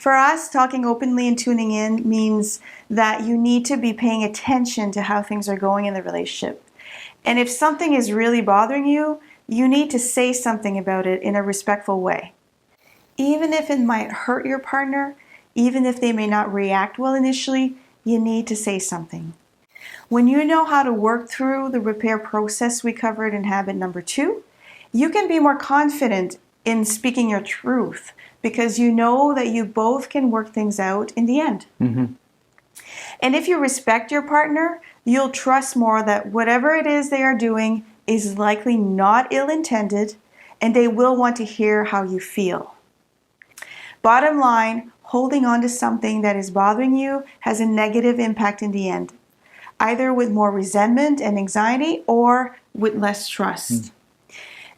For us, talking openly and tuning in means that you need to be paying attention to how things are going in the relationship. And if something is really bothering you, you need to say something about it in a respectful way. Even if it might hurt your partner, even if they may not react well initially, you need to say something. When you know how to work through the repair process we covered in habit number 2, you can be more confident in speaking your truth because you know that you both can work things out in the end. Mm-hmm. And if you respect your partner, you'll trust more that whatever it is they are doing is likely not ill-intended, and they will want to hear how you feel. Bottom line, holding on to something that is bothering you has a negative impact in the end, either with more resentment and anxiety or with less trust.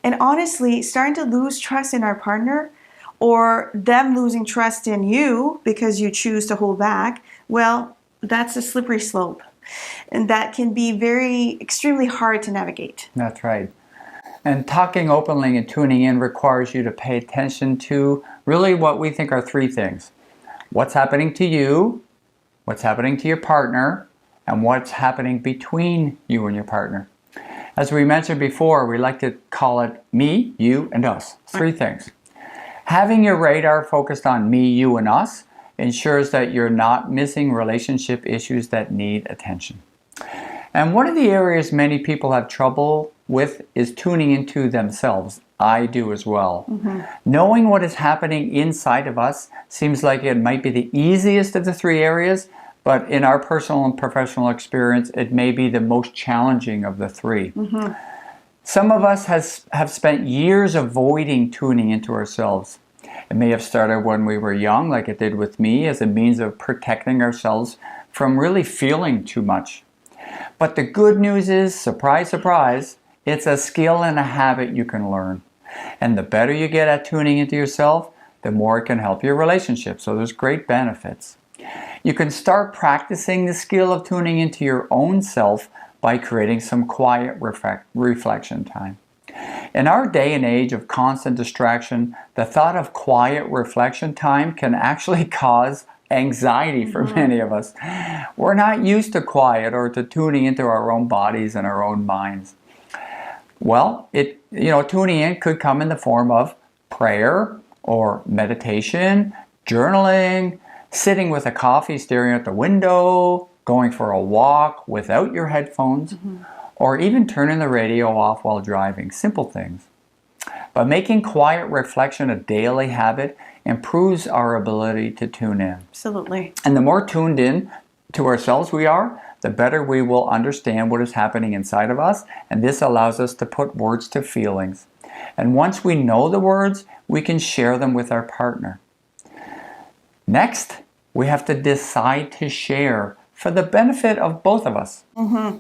And honestly, starting to lose trust in our partner or them losing trust in you because you choose to hold back, well, that's a slippery slope. And that can be extremely hard to navigate. That's right. And talking openly and tuning in requires you to pay attention to really what we think are 3 things. What's happening to you, what's happening to your partner, and what's happening between you and your partner. As we mentioned before, we like to call it me, you, and us. 3 things. Having your radar focused on me, you, and us ensures that you're not missing relationship issues that need attention. And one of the areas many people have trouble with is tuning into themselves. I do as well. Mm-hmm. Knowing what is happening inside of us seems like it might be the easiest of the 3 areas, but in our personal and professional experience, it may be the most challenging of the 3. Mm-hmm. Some of us have spent years avoiding tuning into ourselves. It may have started when we were young, like it did with me, as a means of protecting ourselves from really feeling too much. But the good news is, surprise, surprise, it's a skill and a habit you can learn. And the better you get at tuning into yourself, the more it can help your relationship. So there's great benefits. You can start practicing the skill of tuning into your own self by creating some quiet reflection time. In our day and age of constant distraction, the thought of quiet reflection time can actually cause anxiety for many of us. We're not used to quiet or to tuning into our own bodies and our own minds. Well, tuning in could come in the form of prayer or meditation, journaling, sitting with a coffee staring at the window, going for a walk without your headphones, or even turning the radio off while driving. Simple things. But making quiet reflection a daily habit improves our ability to tune in. Absolutely. And the more tuned in to ourselves we are, the better we will understand what is happening inside of us, and this allows us to put words to feelings. And once we know the words, we can share them with our partner. Next, we have to decide to share for the benefit of both of us. Mm-hmm.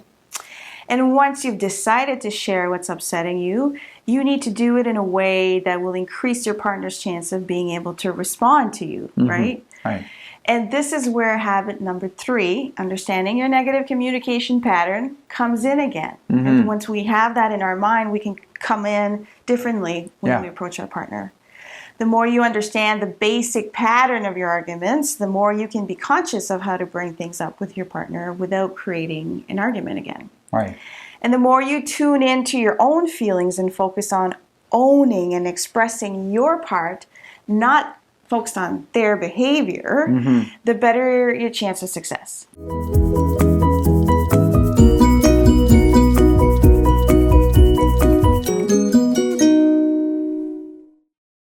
And once you've decided to share what's upsetting you, you need to do it in a way that will increase your partner's chance of being able to respond to you, right? Right. And this is where habit number 3, understanding your negative communication pattern, comes in again. And once we have that in our mind, we can come in differently when we approach our partner. The more you understand the basic pattern of your arguments, the more you can be conscious of how to bring things up with your partner without creating an argument again. Right. And the more you tune into your own feelings and focus on owning and expressing your part, not focused on their behavior, the better your chance of success.